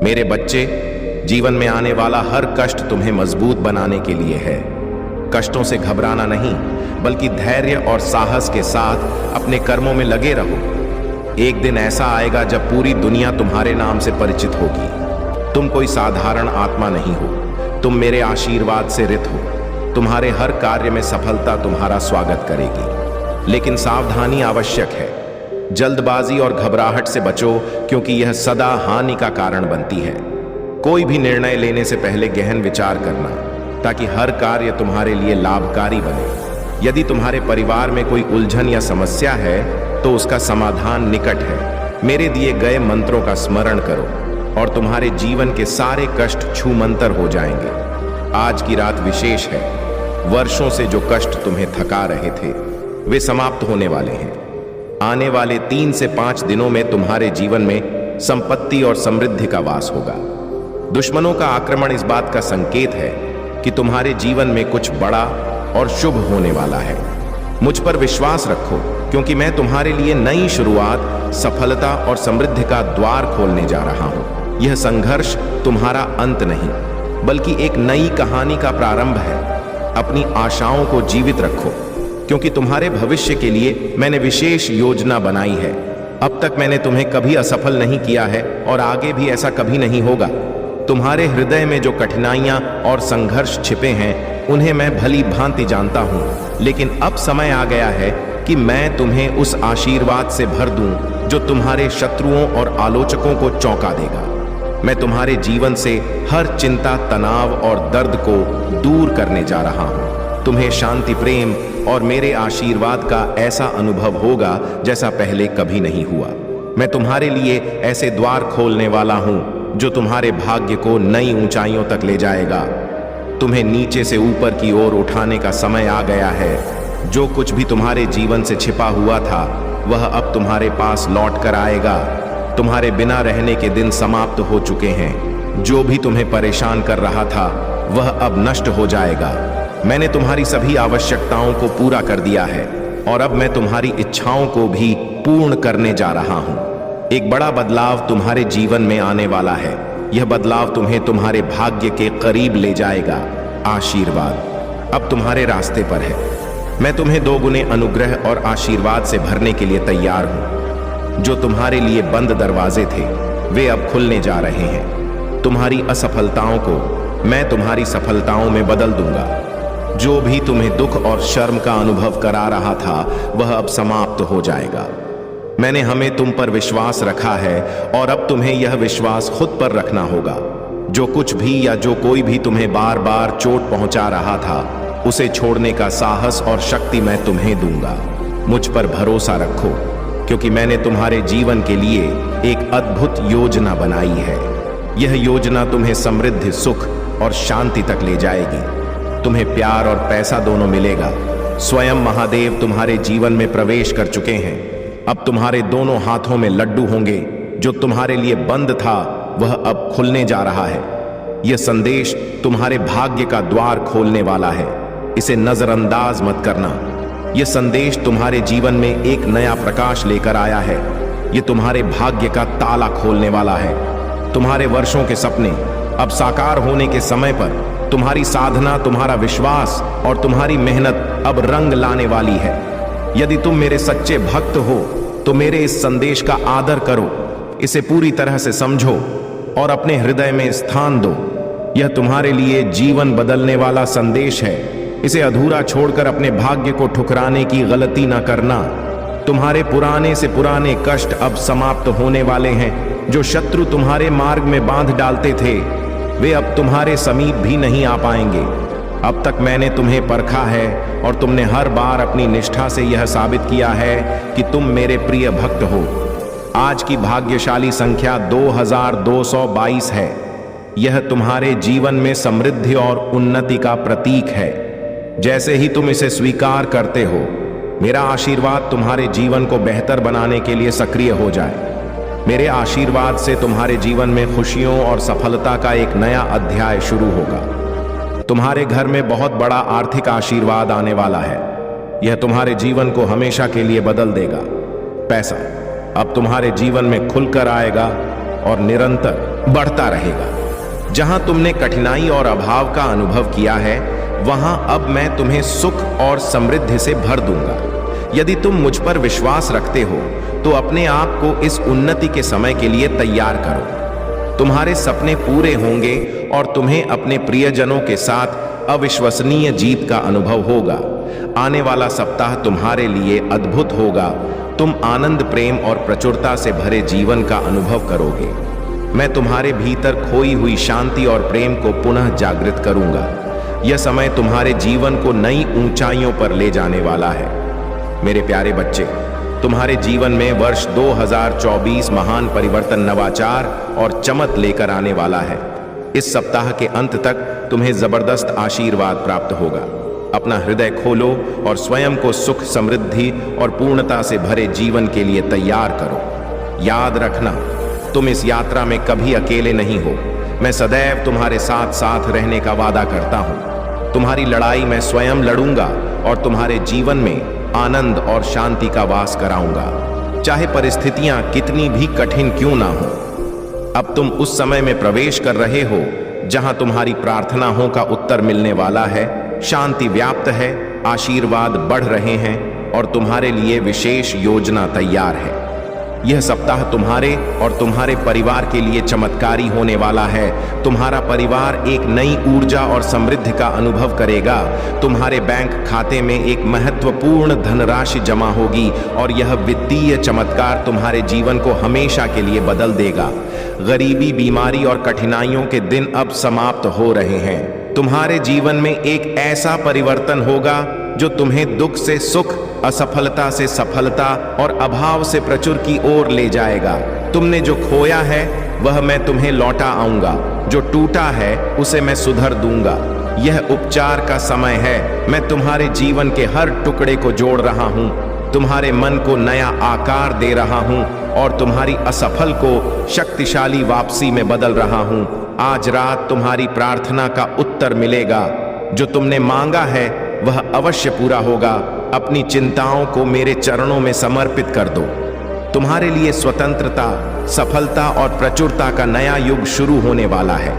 मेरे बच्चे, जीवन में आने वाला हर कष्ट तुम्हें मजबूत बनाने के लिए है। कष्टों से घबराना नहीं, बल्कि धैर्य और साहस के साथ अपने कर्मों में लगे रहो। एक दिन ऐसा आएगा जब पूरी दुनिया तुम्हारे नाम से परिचित होगी। तुम कोई साधारण आत्मा नहीं हो, तुम मेरे आशीर्वाद से रित हो। तुम्हारे हर कार्य में सफलता तुम्हारा स्वागत करेगी, लेकिन सावधानी आवश्यक है। जल्दबाजी और घबराहट से बचो, क्योंकि यह सदा हानि का कारण बनती है। कोई भी निर्णय लेने से पहले गहन विचार करना, ताकि हर कार्य तुम्हारे लिए लाभकारी बने। यदि तुम्हारे परिवार में कोई उलझन या समस्या है, तो उसका समाधान निकट है। मेरे दिए गए मंत्रों का स्मरण करो और तुम्हारे जीवन के सारे कष्ट छूमंतर हो जाएंगे। आज की रात विशेष है। वर्षों से जो कष्ट तुम्हें थका रहे थे, वे समाप्त होने वाले हैं। आने वाले 3 से 5 दिनों में तुम्हारे जीवन में संपत्ति और समृद्धि का वास होगा। दुश्मनों का आक्रमण इस बात का संकेत है कि तुम्हारे जीवन में कुछ बड़ा और शुभ होने वाला है। मुझ पर विश्वास रखो, क्योंकि मैं तुम्हारे लिए नई शुरुआत, सफलता और समृद्धि का द्वार खोलने जा रहा हूं। यह संघर्ष तुम्हारा अंत नहीं, बल्कि एक नई कहानी का प्रारंभ है। अपनी आशाओं को जीवित रखो, क्योंकि तुम्हारे भविष्य के लिए मैंने विशेष योजना बनाई है। अब तक मैंने तुम्हें कभी असफल नहीं किया है और आगे भी ऐसा कभी नहीं होगा। तुम्हारे हृदय में जो कठिनाइयां और संघर्ष छिपे हैं, उन्हें मैं भली भांति जानता हूं, लेकिन अब समय आ गया है कि मैं तुम्हें उस आशीर्वाद से भर दूं जो तुम्हारे शत्रुओं और आलोचकों को चौंका देगा। मैं तुम्हारे जीवन से हर चिंता, तनाव और दर्द को दूर करने जा रहा हूं। तुम्हें शांति, प्रेम और मेरे आशीर्वाद का ऐसा अनुभव होगा जैसा पहले कभी नहीं हुआ। मैं तुम्हारे लिए ऐसे द्वार खोलने वाला हूं जो तुम्हारे भाग्य को नई ऊंचाइयों तक ले जाएगा। तुम्हें नीचे से ऊपर की ओर उठाने का समय आ गया है। जो कुछ भी तुम्हारे जीवन से छिपा हुआ था, वह अब तुम्हारे पास लौट कर आएगा। तुम्हारे बिना रहने के दिन समाप्त हो चुके हैं। जो भी तुम्हें परेशान कर रहा था, वह अब नष्ट हो जाएगा। मैंने तुम्हारी सभी आवश्यकताओं को पूरा कर दिया है और अब मैं तुम्हारी इच्छाओं को भी पूर्ण करने जा रहा हूं। एक बड़ा बदलाव तुम्हारे जीवन में आने वाला है। यह बदलाव तुम्हें तुम्हारे भाग्य के करीब ले जाएगा। आशीर्वाद अब तुम्हारे रास्ते पर है। मैं तुम्हें 2 गुने अनुग्रह और आशीर्वाद से भरने के लिए तैयार हूं। जो तुम्हारे लिए बंद दरवाजे थे, वे अब खुलने जा रहे हैं। तुम्हारी असफलताओं को मैं तुम्हारी सफलताओं में बदल दूंगा। जो भी तुम्हें दुख और शर्म का अनुभव करा रहा था, वह अब समाप्त हो जाएगा। मैंने हमें तुम पर विश्वास रखा है और अब तुम्हें यह विश्वास खुद पर रखना होगा। जो कुछ भी या जो कोई भी तुम्हें बार बार चोट पहुंचा रहा था, उसे छोड़ने का साहस और शक्ति मैं तुम्हें दूंगा। मुझ पर भरोसा रखो, क्योंकि मैंने तुम्हारे जीवन के लिए एक अद्भुत योजना बनाई है। यह योजना तुम्हें समृद्धि, सुख और शांति तक ले जाएगी। तुम्हें प्यार और पैसा दोनों मिलेगा। स्वयं महादेव तुम्हारे जीवन में प्रवेश कर चुके हैं। अब तुम्हारे दोनों हाथों में लड्डू होंगे। जो तुम्हारे लिए बंद था, वह अब खुलने जा रहा है। यह संदेश तुम्हारे भाग्य का द्वार खोलने वाला है। इसे नजरअंदाज मत करना। यह संदेश तुम्हारे जीवन में एक नया प्रकाश लेकर आया है। यह तुम्हारे भाग्य का ताला खोलने वाला है। तुम्हारे वर्षों के सपने अब साकार होने के समय पर तुम्हारी साधना, तुम्हारा विश्वास और तुम्हारी मेहनत अब रंग लाने वाली है। यदि तुम मेरे सच्चे भक्त हो, तो मेरे इस संदेश का आदर करो, इसे पूरी तरह से समझो और अपने हृदय में स्थान दो। यह तुम्हारे लिए जीवन बदलने वाला संदेश है। इसे अधूरा छोड़कर अपने भाग्य को ठुकराने की गलती न करना। तुम्हारे पुराने से पुराने कष्ट अब समाप्त होने वाले हैं। जो शत्रु तुम्हारे मार्ग में बांध डालते थे, वे अब तुम्हारे समीप भी नहीं आ पाएंगे। अब तक मैंने तुम्हें परखा है और तुमने हर बार अपनी निष्ठा से यह साबित किया है कि तुम मेरे प्रिय भक्त हो। आज की भाग्यशाली संख्या 2222 है। यह तुम्हारे जीवन में समृद्धि और उन्नति का प्रतीक है। जैसे ही तुम इसे स्वीकार करते हो, मेरा आशीर्वाद तुम्हारे जीवन को बेहतर बनाने के लिए सक्रिय हो जाए। मेरे आशीर्वाद से तुम्हारे जीवन में खुशियों और सफलता का एक नया अध्याय शुरू होगा। तुम्हारे घर में बहुत बड़ा आर्थिक आशीर्वाद आने वाला है। यह तुम्हारे जीवन को हमेशा के लिए बदल देगा। पैसा अब तुम्हारे जीवन में खुलकर आएगा और निरंतर बढ़ता रहेगा। जहां तुमने कठिनाई और अभाव का अनुभव किया है, वहां अब मैं तुम्हें सुख और समृद्धि से भर दूंगा। यदि तुम मुझ पर विश्वास रखते हो तो अपने आप को इस उन्नति के समय के लिए तैयार करो। तुम्हारे सपने पूरे होंगे और तुम्हें अपने प्रियजनों के साथ अविश्वसनीय जीत का अनुभव होगा। आने वाला सप्ताह तुम्हारे लिए अद्भुत होगा। तुम आनंद, प्रेम और प्रचुरता से भरे जीवन का अनुभव करोगे। मैं तुम्हारे भीतर खोई हुई शांति और प्रेम को पुनः जागृत करूंगा। यह समय तुम्हारे जीवन को नई ऊंचाइयों पर ले जाने वाला है। मेरे प्यारे बच्चे, तुम्हारे जीवन में वर्ष 2024 महान परिवर्तन, नवाचार और चमक लेकर आने वाला है। इस सप्ताह के अंत तक तुम्हें जबरदस्त आशीर्वाद प्राप्त होगा। अपना हृदय खोलो और स्वयं को सुख, समृद्धि और पूर्णता से भरे जीवन के लिए तैयार करो। याद रखना, तुम इस यात्रा में कभी अकेले नहीं हो। मैं सदैव तुम्हारे साथ साथ रहने का वादा करता हूं। तुम्हारी लड़ाई मैं स्वयं लड़ूंगा और तुम्हारे जीवन में आनंद और शांति का वास कराऊंगा, चाहे परिस्थितियां कितनी भी कठिन क्यों ना हो। अब तुम उस समय में प्रवेश कर रहे हो जहां तुम्हारी प्रार्थनाओं का उत्तर मिलने वाला है। शांति व्याप्त है, आशीर्वाद बढ़ रहे हैं और तुम्हारे लिए विशेष योजना तैयार है। यह सप्ताह तुम्हारे और तुम्हारे परिवार के लिए चमत्कारी होने वाला है। तुम्हारा परिवार एक नई ऊर्जा और समृद्धि का अनुभव करेगा। तुम्हारे बैंक खाते में एक महत्वपूर्ण धनराशि जमा होगी और यह वित्तीय चमत्कार तुम्हारे जीवन को हमेशा के लिए बदल देगा। गरीबी, बीमारी और कठिनाइयों के दिन अब समाप्त हो रहे हैं। तुम्हारे जीवन में एक ऐसा परिवर्तन होगा जो तुम्हें दुख से सुख, असफलता से सफलता और अभाव से प्रचुर की ओर ले जाएगा। तुमने जो खोया है वह मैं तुम्हें लौटा आऊंगा। जो टूटा है उसे मैं सुधर दूंगा। यह उपचार का समय है। मैं तुम्हारे जीवन के हर टुकड़े को जोड़ रहा हूं, तुम्हारे मन को नया आकार दे रहा हूं और तुम्हारी असफल को शक्तिशाली वापसी में बदल रहा हूं। आज रात तुम्हारी प्रार्थना का उत्तर मिलेगा। जो तुमने मांगा है वह अवश्य पूरा होगा। अपनी चिंताओं को मेरे चरणों में समर्पित कर दो। तुम्हारे लिए स्वतंत्रता, सफलता और प्रचुरता का नया युग शुरू होने वाला है।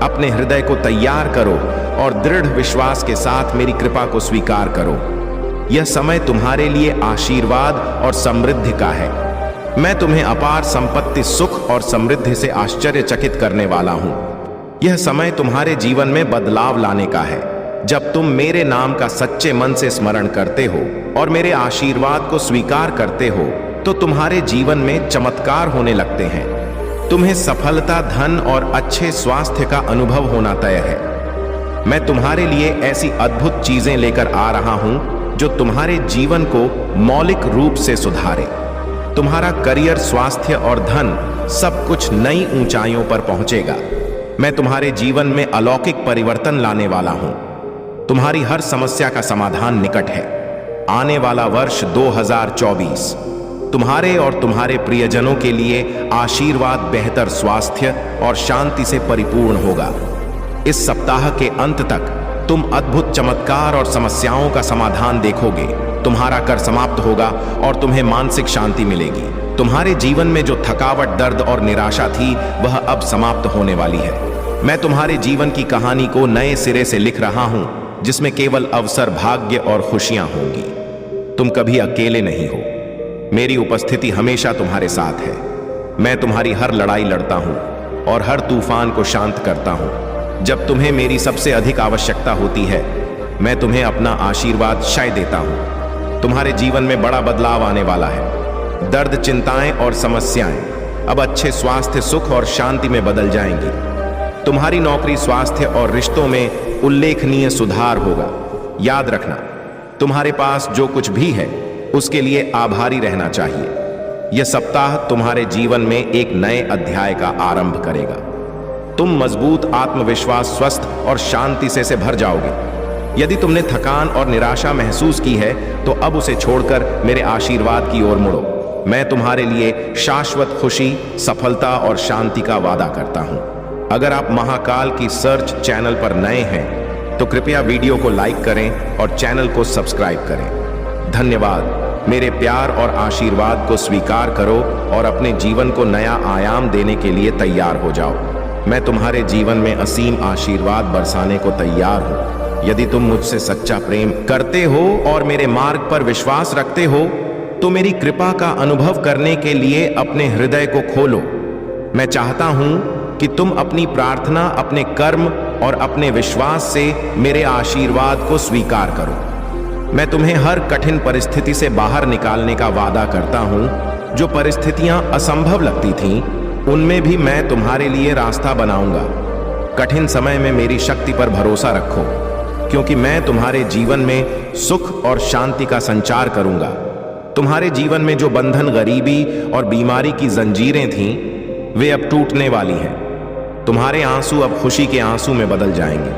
अपने हृदय को तैयार करो और दृढ़ विश्वास के साथ मेरी कृपा को स्वीकार करो। यह समय तुम्हारे लिए आशीर्वाद और समृद्धि का है। मैं तुम्हें अपार संपत्ति, सुख और समृद्धि से आश्चर्यचकित करने वाला हूं। यह समय तुम्हारे जीवन में बदलाव लाने का है। जब तुम मेरे नाम का सच्चे मन से स्मरण करते हो और मेरे आशीर्वाद को स्वीकार करते हो तो तुम्हारे जीवन में चमत्कार होने लगते हैं। तुम्हें सफलता, धन और अच्छे स्वास्थ्य का अनुभव होना तय है। मैं तुम्हारे लिए ऐसी अद्भुत चीजें लेकर आ रहा हूं जो तुम्हारे जीवन को मौलिक रूप से सुधारे। तुम्हारा करियर, स्वास्थ्य और धन सब कुछ नई ऊंचाइयों पर पहुंचेगा। मैं तुम्हारे जीवन में अलौकिक परिवर्तन लाने वाला हूं। तुम्हारी हर समस्या का समाधान निकट है। आने वाला वर्ष 2024 तुम्हारे और तुम्हारे प्रियजनों के लिए आशीर्वाद, बेहतर स्वास्थ्य और शांति से परिपूर्ण होगा। इस सप्ताह के अंत तक तुम अद्भुत चमत्कार और समस्याओं का समाधान देखोगे। तुम्हारा कर समाप्त होगा और तुम्हें मानसिक शांति मिलेगी। तुम्हारे जीवन में जो थकावट, दर्द और निराशा थी वह अब समाप्त होने वाली है। मैं तुम्हारे जीवन की कहानी को नए सिरे से लिख रहा हूं जिसमें केवल अवसर, भाग्य और खुशियां होंगी। तुम कभी अकेले नहीं हो। मेरी उपस्थिति हमेशा तुम्हारे साथ है। मैं तुम्हारी हर लड़ाई लड़ता हूं और हर तूफान को शांत करता हूं। जब तुम्हें मेरी सबसे अधिक आवश्यकता होती है, मैं तुम्हें अपना आशीर्वाद शाय देता हूं। तुम्हारे जीवन में बड़ा बदलाव आने वाला है। दर्द, चिंताएं और समस्याएं अब अच्छे स्वास्थ्य, सुख और शांति में बदल जाएंगी। तुम्हारी नौकरी, स्वास्थ्य और रिश्तों में उल्लेखनीय सुधार होगा। याद रखना, तुम्हारे पास जो कुछ भी है उसके लिए आभारी रहना चाहिए। यह सप्ताह तुम्हारे जीवन में एक नए अध्याय का आरंभ करेगा। तुम मजबूत, आत्मविश्वास, स्वस्थ और शांति से भर जाओगे। यदि तुमने थकान और निराशा महसूस की है तो अब उसे छोड़कर मेरे आशीर्वाद की ओर मुड़ो। मैं तुम्हारे लिए शाश्वत खुशी, सफलता और शांति का वादा करता हूं। अगर आप महाकाल की सर्च चैनल पर नए हैं तो कृपया वीडियो को लाइक करें और चैनल को सब्सक्राइब करें। धन्यवाद। मेरे प्यार और आशीर्वाद को स्वीकार करो और अपने जीवन को नया आयाम देने के लिए तैयार हो जाओ। मैं तुम्हारे जीवन में असीम आशीर्वाद बरसाने को तैयार हूं। यदि तुम मुझसे सच्चा प्रेम करते हो और मेरे मार्ग पर विश्वास रखते हो तो मेरी कृपा का अनुभव करने के लिए अपने हृदय को खोलो। मैं चाहता हूं कि तुम अपनी प्रार्थना, अपने कर्म और अपने विश्वास से मेरे आशीर्वाद को स्वीकार करो। मैं तुम्हें हर कठिन परिस्थिति से बाहर निकालने का वादा करता हूं। जो परिस्थितियां असंभव लगती थीं, उनमें भी मैं तुम्हारे लिए रास्ता बनाऊंगा। कठिन समय में मेरी शक्ति पर भरोसा रखो, क्योंकि मैं तुम्हारे जीवन में सुख और शांति का संचार करूंगा। तुम्हारे जीवन में जो बंधन, गरीबी और बीमारी की जंजीरें थीं, वे अब टूटने वाली हैं। तुम्हारे आंसू अब खुशी के आंसू में बदल जाएंगे,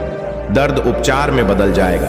दर्द उपचार में बदल जाएगा